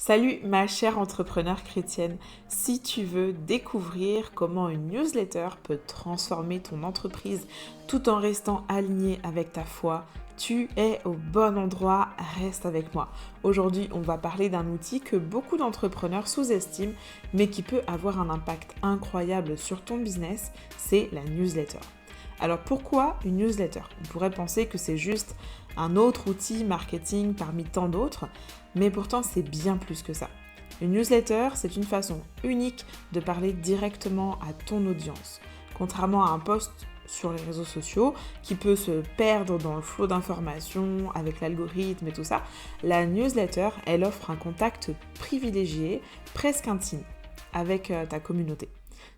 Salut ma chère entrepreneure chrétienne, si tu veux découvrir comment une newsletter peut transformer ton entreprise tout en restant aligné avec ta foi, tu es au bon endroit, reste avec moi. Aujourd'hui, on va parler d'un outil que beaucoup d'entrepreneurs sous-estiment mais qui peut avoir un impact incroyable sur ton business, c'est la newsletter. Alors pourquoi une newsletter? On pourrait penser que c'est juste un autre outil marketing parmi tant d'autres, mais pourtant c'est bien plus que ça. Une newsletter, c'est une façon unique de parler directement à ton audience. Contrairement à un post sur les réseaux sociaux qui peut se perdre dans le flot d'informations avec l'algorithme et tout ça, la newsletter, elle offre un contact privilégié, presque intime, avec ta communauté.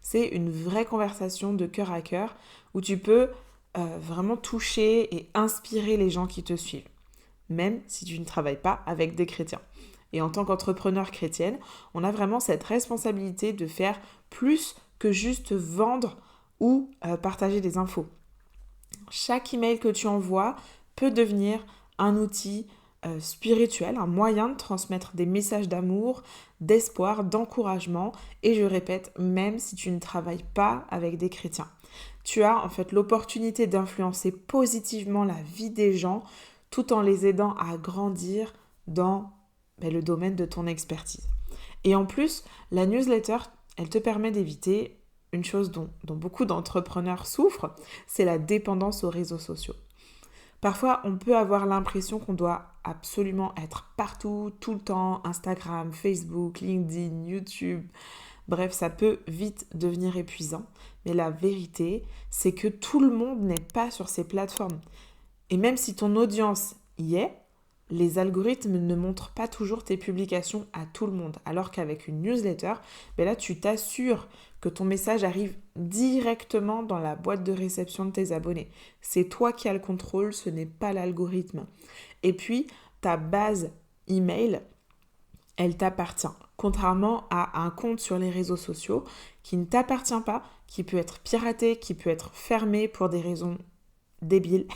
C'est une vraie conversation de cœur à cœur où tu peux vraiment toucher et inspirer les gens qui te suivent, même si tu ne travailles pas avec des chrétiens. Et en tant qu'entrepreneur chrétienne, on a vraiment cette responsabilité de faire plus que juste vendre ou partager des infos. Chaque email que tu envoies peut devenir un outil spirituel, un moyen de transmettre des messages d'amour, d'espoir, d'encouragement, et je répète, même si tu ne travailles pas avec des chrétiens. Tu as en fait l'opportunité d'influencer positivement la vie des gens tout en les aidant à grandir dans le domaine de ton expertise. Et en plus, la newsletter, elle te permet d'éviter une chose dont beaucoup d'entrepreneurs souffrent, c'est la dépendance aux réseaux sociaux. Parfois, on peut avoir l'impression qu'on doit absolument être partout, tout le temps, Instagram, Facebook, LinkedIn, YouTube. Bref, ça peut vite devenir épuisant. Mais la vérité, c'est que tout le monde n'est pas sur ces plateformes. Et même si ton audience y est, les algorithmes ne montrent pas toujours tes publications à tout le monde. Alors qu'avec une newsletter, là, tu t'assures que ton message arrive directement dans la boîte de réception de tes abonnés. C'est toi qui as le contrôle, ce n'est pas l'algorithme. Et puis, ta base email, elle t'appartient. Contrairement à un compte sur les réseaux sociaux qui ne t'appartient pas, qui peut être piraté, qui peut être fermé pour des raisons débiles,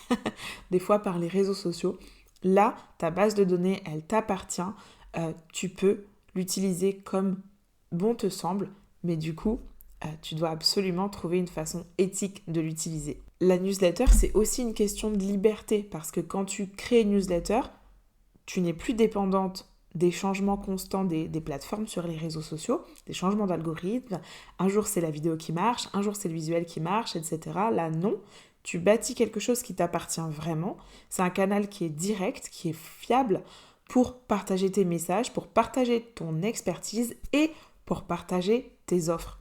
des fois par les réseaux sociaux. Là, ta base de données, elle t'appartient. Tu peux l'utiliser comme bon te semble, mais du coup, tu dois absolument trouver une façon éthique de l'utiliser. La newsletter, c'est aussi une question de liberté, parce que quand tu crées une newsletter, tu n'es plus dépendante des changements constants des plateformes sur les réseaux sociaux, des changements d'algorithme. Un jour, c'est la vidéo qui marche, un jour, c'est le visuel qui marche, etc. Là, non. Tu bâtis quelque chose qui t'appartient vraiment. C'est un canal qui est direct, qui est fiable pour partager tes messages, pour partager ton expertise et pour partager tes offres.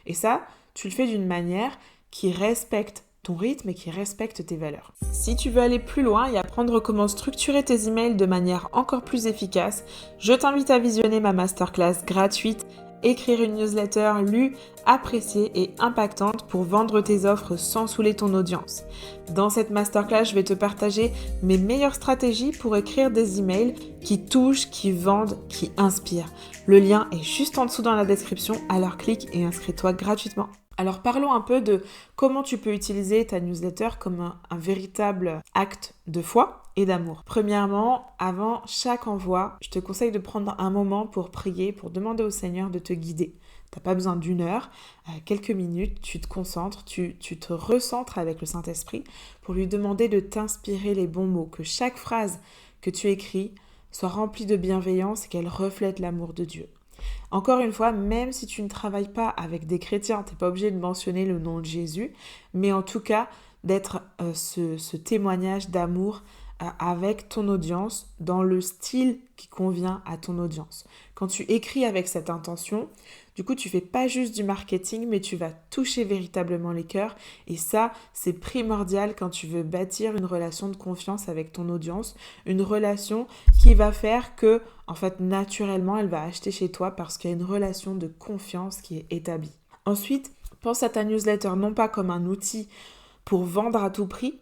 Et ça, tu le fais d'une manière qui respecte ton rythme et qui respecte tes valeurs. Si tu veux aller plus loin et apprendre comment structurer tes emails de manière encore plus efficace, je t'invite à visionner ma masterclass gratuite Écrire une newsletter lue, appréciée et impactante pour vendre tes offres sans saouler ton audience. Dans cette masterclass, je vais te partager mes meilleures stratégies pour écrire des emails qui touchent, qui vendent, qui inspirent. Le lien est juste en dessous dans la description, alors clique et inscris-toi gratuitement. Alors parlons un peu de comment tu peux utiliser ta newsletter comme un véritable acte de foi et d'amour. Premièrement, avant chaque envoi, je te conseille de prendre un moment pour prier, pour demander au Seigneur de te guider. T'as pas besoin d'une heure, quelques minutes, tu te concentres, tu te recentres avec le Saint-Esprit pour lui demander de t'inspirer les bons mots, que chaque phrase que tu écris soit remplie de bienveillance et qu'elle reflète l'amour de Dieu. Encore une fois, même si tu ne travailles pas avec des chrétiens, tu n'es pas obligé de mentionner le nom de Jésus, mais en tout cas d'être ce témoignage d'amour avec ton audience dans le style qui convient à ton audience. Quand tu écris avec cette intention, du coup tu fais pas juste du marketing, mais tu vas toucher véritablement les cœurs, et ça c'est primordial quand tu veux bâtir une relation de confiance avec ton audience, une relation qui va faire que en fait naturellement elle va acheter chez toi parce qu'il y a une relation de confiance qui est établie. Ensuite, pense à ta newsletter non pas comme un outil pour vendre à tout prix,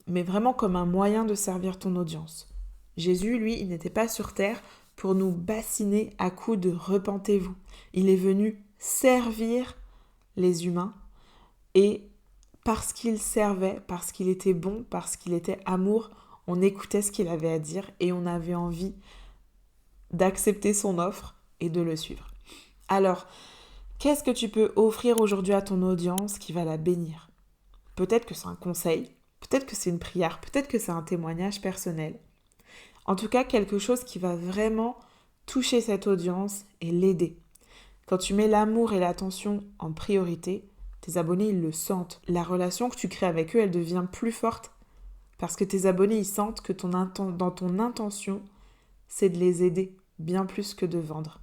mais vraiment comme un moyen de servir ton audience. Jésus, lui, il n'était pas sur terre pour nous bassiner à coups de repentez-vous. Il est venu servir les humains et parce qu'il servait, parce qu'il était bon, parce qu'il était amour, on écoutait ce qu'il avait à dire et on avait envie d'accepter son offre et de le suivre. Alors, qu'est-ce que tu peux offrir aujourd'hui à ton audience qui va la bénir? Peut-être que c'est un conseil, peut-être que c'est une prière, peut-être que c'est un témoignage personnel. En tout cas, quelque chose qui va vraiment toucher cette audience et l'aider. Quand tu mets l'amour et l'attention en priorité, tes abonnés, ils le sentent. La relation que tu crées avec eux, elle devient plus forte parce que tes abonnés, ils sentent que dans ton intention, c'est de les aider bien plus que de vendre.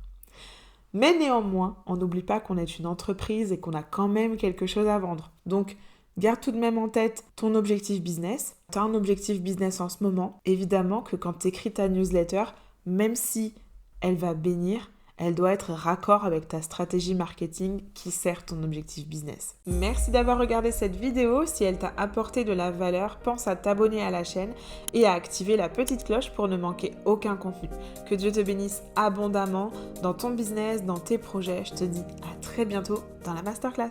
Mais néanmoins, on n'oublie pas qu'on est une entreprise et qu'on a quand même quelque chose à vendre. Donc, garde tout de même en tête ton objectif business. Tu as un objectif business en ce moment. Évidemment que quand tu écris ta newsletter, même si elle va bénir, elle doit être raccord avec ta stratégie marketing qui sert ton objectif business. Merci d'avoir regardé cette vidéo. Si elle t'a apporté de la valeur, pense à t'abonner à la chaîne et à activer la petite cloche pour ne manquer aucun contenu. Que Dieu te bénisse abondamment dans ton business, dans tes projets. Je te dis à très bientôt dans la masterclass.